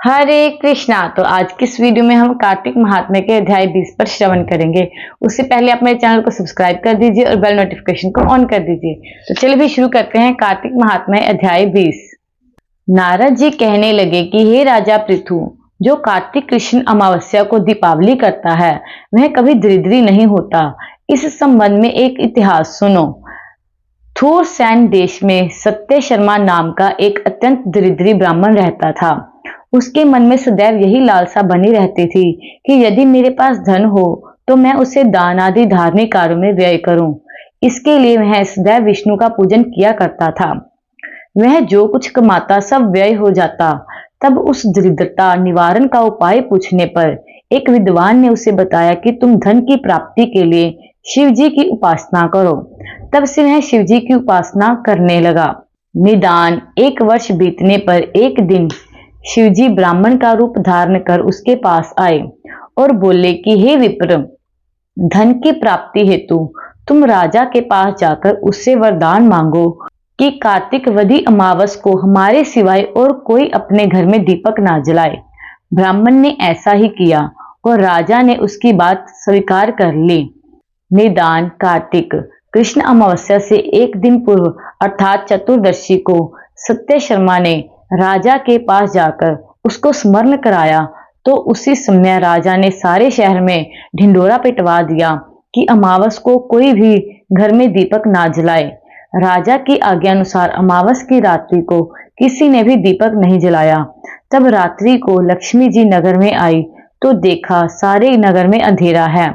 हरे कृष्णा। तो आज की इस वीडियो में हम कार्तिक महात्म्य के अध्याय 20 पर श्रवण करेंगे। उससे पहले आप मेरे चैनल को सब्सक्राइब कर दीजिए और बेल नोटिफिकेशन को ऑन कर दीजिए। तो चलिए भी शुरू करते हैं कार्तिक महात्म्य अध्याय 20। नारद जी कहने लगे कि हे राजा पृथु, जो कार्तिक कृष्ण अमावस्या को दीपावली करता है वह कभी दरिद्री नहीं होता। इस संबंध में एक इतिहास सुनो। थूरसैन देश में सत्य शर्मा नाम का एक अत्यंत दरिद्री ब्राह्मण रहता था। उसके मन में सदैव यही लालसा बनी रहती थी कि यदि मेरे पास धन हो तो मैं उसे दान आदि धार्मिक कार्यों में व्यय करूं। इसके लिए वह सदैव विष्णु का पूजन किया करता था। वह जो कुछ कमाता सब व्यय हो जाता। तब उस दरिद्रता निवारण का उपाय पूछने पर एक विद्वान ने उसे बताया कि तुम धन की प्राप्ति के लिए शिव जी की उपासना करो। तब से वह शिव जी की उपासना करने लगा। निदान 1 वर्ष बीतने पर एक दिन शिवजी ब्राह्मण का रूप धारण कर उसके पास आए और बोले कि हे विप्र, धन की प्राप्ति हेतु तुम राजा के पास जाकर उससे वरदान मांगो कि कार्तिक वधी अमावस को हमारे सिवाय और कोई अपने घर में दीपक ना जलाए। ब्राह्मण ने ऐसा ही किया और राजा ने उसकी बात स्वीकार कर ली। निदान कार्तिक कृष्ण अमावस्या से एक दिन पूर्व अर्थात चतुर्दशी को सत्य शर्मा ने राजा के पास जाकर उसको स्मरण कराया तो उसी समय राजा ने सारे शहर में ढिंडोरा पिटवा दिया कि अमावस को कोई भी घर में दीपक ना जलाए। राजा की आज्ञा अनुसार अमावस की रात्रि को किसी ने भी दीपक नहीं जलाया। तब रात्रि को लक्ष्मी जी नगर में आई तो देखा सारे नगर में अंधेरा है,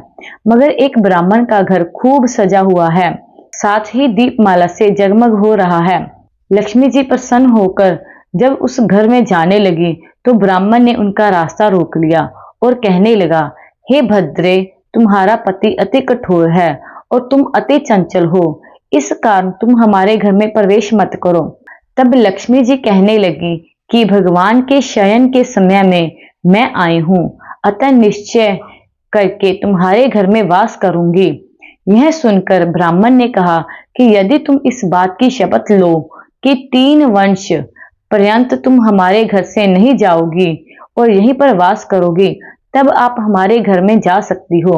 मगर एक ब्राह्मण का घर खूब सजा हुआ है, साथ ही दीपमाला से जगमग हो रहा है। लक्ष्मी जी प्रसन्न होकर जब उस घर में जाने लगी तो ब्राह्मण ने उनका रास्ता रोक लिया और कहने लगा, हे भद्रे, तुम्हारा पति अति कठोर है और तुम अति चंचल हो, इस कारण तुम हमारे घर में प्रवेश मत करो। तब लक्ष्मी जी कहने लगी कि भगवान के शयन के समय में मैं आई हूँ, अतः निश्चय करके तुम्हारे घर में वास करूंगी। यह सुनकर ब्राह्मण ने कहा कि यदि तुम इस बात की शपथ लो कि 3 वंश पर्यंत तुम हमारे घर से नहीं जाओगी और यहीं पर वास करोगी, तब आप हमारे घर में जा सकती हो।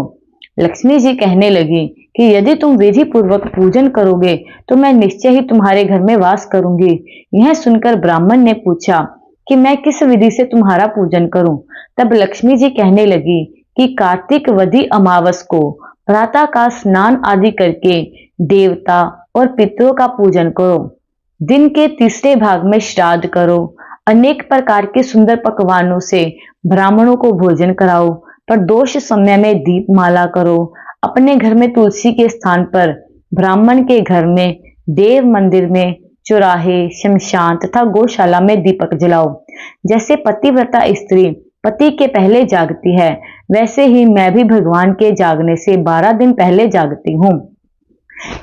लक्ष्मी जी कहने लगी कि यदि तुम विधि पूर्वक पूजन करोगे तो मैं निश्चय ही तुम्हारे घर में वास करूंगी। यह सुनकर ब्राह्मण ने पूछा कि मैं किस विधि से तुम्हारा पूजन करूं। तब लक्ष्मी जी कहने लगी कि कार्तिक वधी अमावस को प्रातः का स्नान आदि करके देवता और पितरों का पूजन करो। दिन के तीसरे भाग में श्राद्ध करो। अनेक प्रकार के सुंदर पकवानों से ब्राह्मणों को भोजन कराओ। प्रदोष समय में दीपमाला करो। अपने घर में तुलसी के स्थान पर, ब्राह्मण के घर में, देव मंदिर में, चौराहे, शमशान तथा गौशाला में दीपक जलाओ। जैसे पतिव्रता स्त्री पति के पहले जागती है, वैसे ही मैं भी भगवान के जागने से 12 दिन पहले जागती हूँ।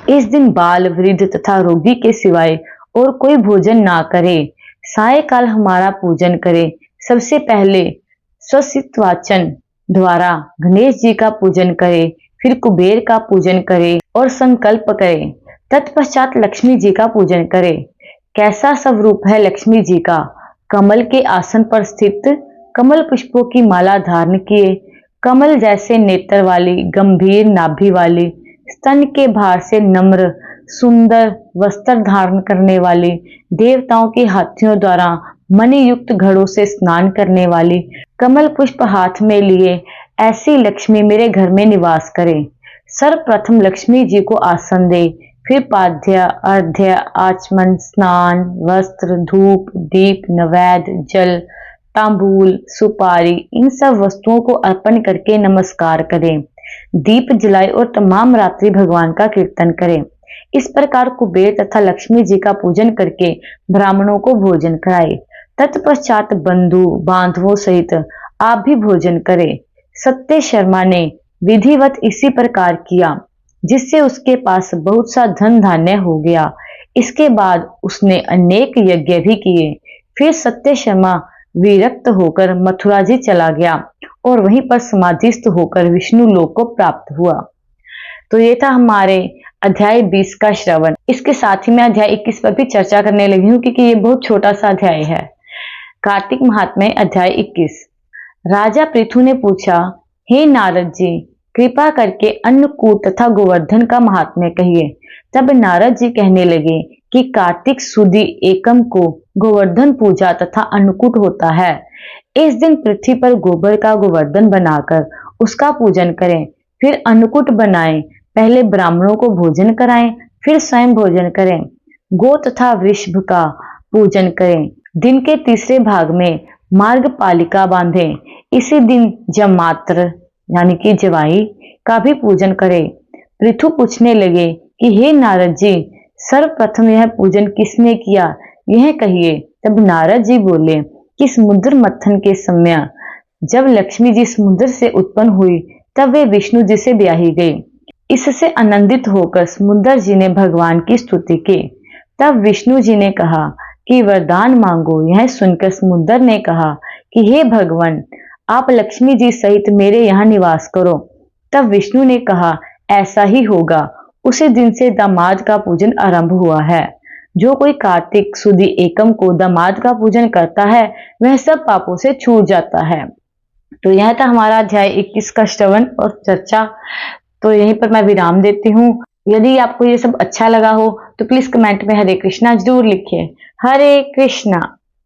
इस दिन बाल, वृद्ध तथा रोगी के सिवाय और कोई भोजन ना करे। सायकाल हमारा पूजन करे। सबसे पहले स्वस्तिक वाचन द्वारा गणेश जी का पूजन करे, फिर कुबेर का पूजन करे और संकल्प करे। तत्पश्चात लक्ष्मी जी का पूजन करे। कैसा स्वरूप है लक्ष्मी जी का? कमल के आसन पर स्थित, कमल पुष्पों की माला धारण किए, कमल जैसे नेत्र वाली, गंभीर नाभि वाली, स्तन के भार से नम्र सुंदर वस्त्र धारण करने वाली, देवताओं के हाथियों द्वारा मणि युक्त घड़ों से स्नान करने वाली, कमल पुष्प हाथ में लिए ऐसी लक्ष्मी मेरे घर में निवास करे। सर्वप्रथम लक्ष्मी जी को आसन दे, फिर पाद्य, अर्घ्य, आचमन, स्नान, वस्त्र, धूप, दीप, नैवेद्य, जल, तांबूल, सुपारी, इन सब वस्तुओं को अर्पण करके नमस्कार करें। दीप जलाए और तमाम रात्रि भगवान का कीर्तन करें। इस प्रकार कुबेर तथा लक्ष्मी जी का पूजन करके ब्राह्मणों को भोजन कराए। तत्पश्चात बंधु बांधवों सहित आप भी भोजन करें। सत्य शर्मा ने विधिवत इसी प्रकार किया, जिससे उसके पास बहुत सा धन धान्य हो गया। इसके बाद उसने अनेक यज्ञ भी किए। फिर सत्य शर्मा विरक्त होकर मथुरा जी चला गया और वहीं पर समाधिस्थ होकर विष्णु लोक को प्राप्त हुआ। तो ये था हमारे अध्याय 20 का श्रवण। इसके साथ ही मैं अध्याय 21 पर भी चर्चा करने लगी हूँ क्योंकि ये बहुत छोटा सा अध्याय है। कार्तिक महात्म्य अध्याय 21। राजा पृथु ने पूछा, हे नारद जी, कृपा करके अन्नकूट तथा गोवर्धन का महात्म्य कहिए। तब नारद जी कहने लगे कि कार्तिक सुदी एकम को गोवर्धन पूजा तथा अन्नकूट होता है। इस दिन पृथ्वी पर गोबर का गोवर्धन बनाकर उसका पूजन करें, फिर अन्नकूट बनाएं। पहले ब्राह्मणों को भोजन कराएं, फिर स्वयं भोजन करें। गो तथा वृषभ का पूजन करें। दिन के तीसरे भाग में मार्ग पालिका बांधें। इसी दिन जमात्र यानी कि जवाई का भी पूजन करें। पृथु पूछने लगे कि हे नारद जी, सर्वप्रथम यह पूजन किसने किया, यह कहिए। तब नारद जी बोले कि समुद्र मंथन के समय जब लक्ष्मी जी समुद्र से उत्पन्न हुई, तब वे विष्णु जी से ब्याही गई। इससे आनंदित होकर समुद्र जी ने भगवान की स्तुति की। तब विष्णु जी ने कहा कि वरदान मांगो। यह सुनकर समुद्र ने कहा कि हे भगवान, आप लक्ष्मी जी सहित मेरे यहाँ निवास करो। तब विष्णु ने कहा, ऐसा ही होगा। उसी दिन से दामाद का पूजन आरंभ हुआ है। जो कोई कार्तिक सुदी एकम को दामाद का पूजन करता है, वह सब पापों से छूट जाता है। तो यह था हमारा अध्याय 21 का श्रवण और चर्चा। तो यहीं पर मैं विराम देती हूँ। यदि आपको ये सब अच्छा लगा हो तो प्लीज कमेंट में हरे कृष्णा जरूर लिखिए। हरे कृष्णा।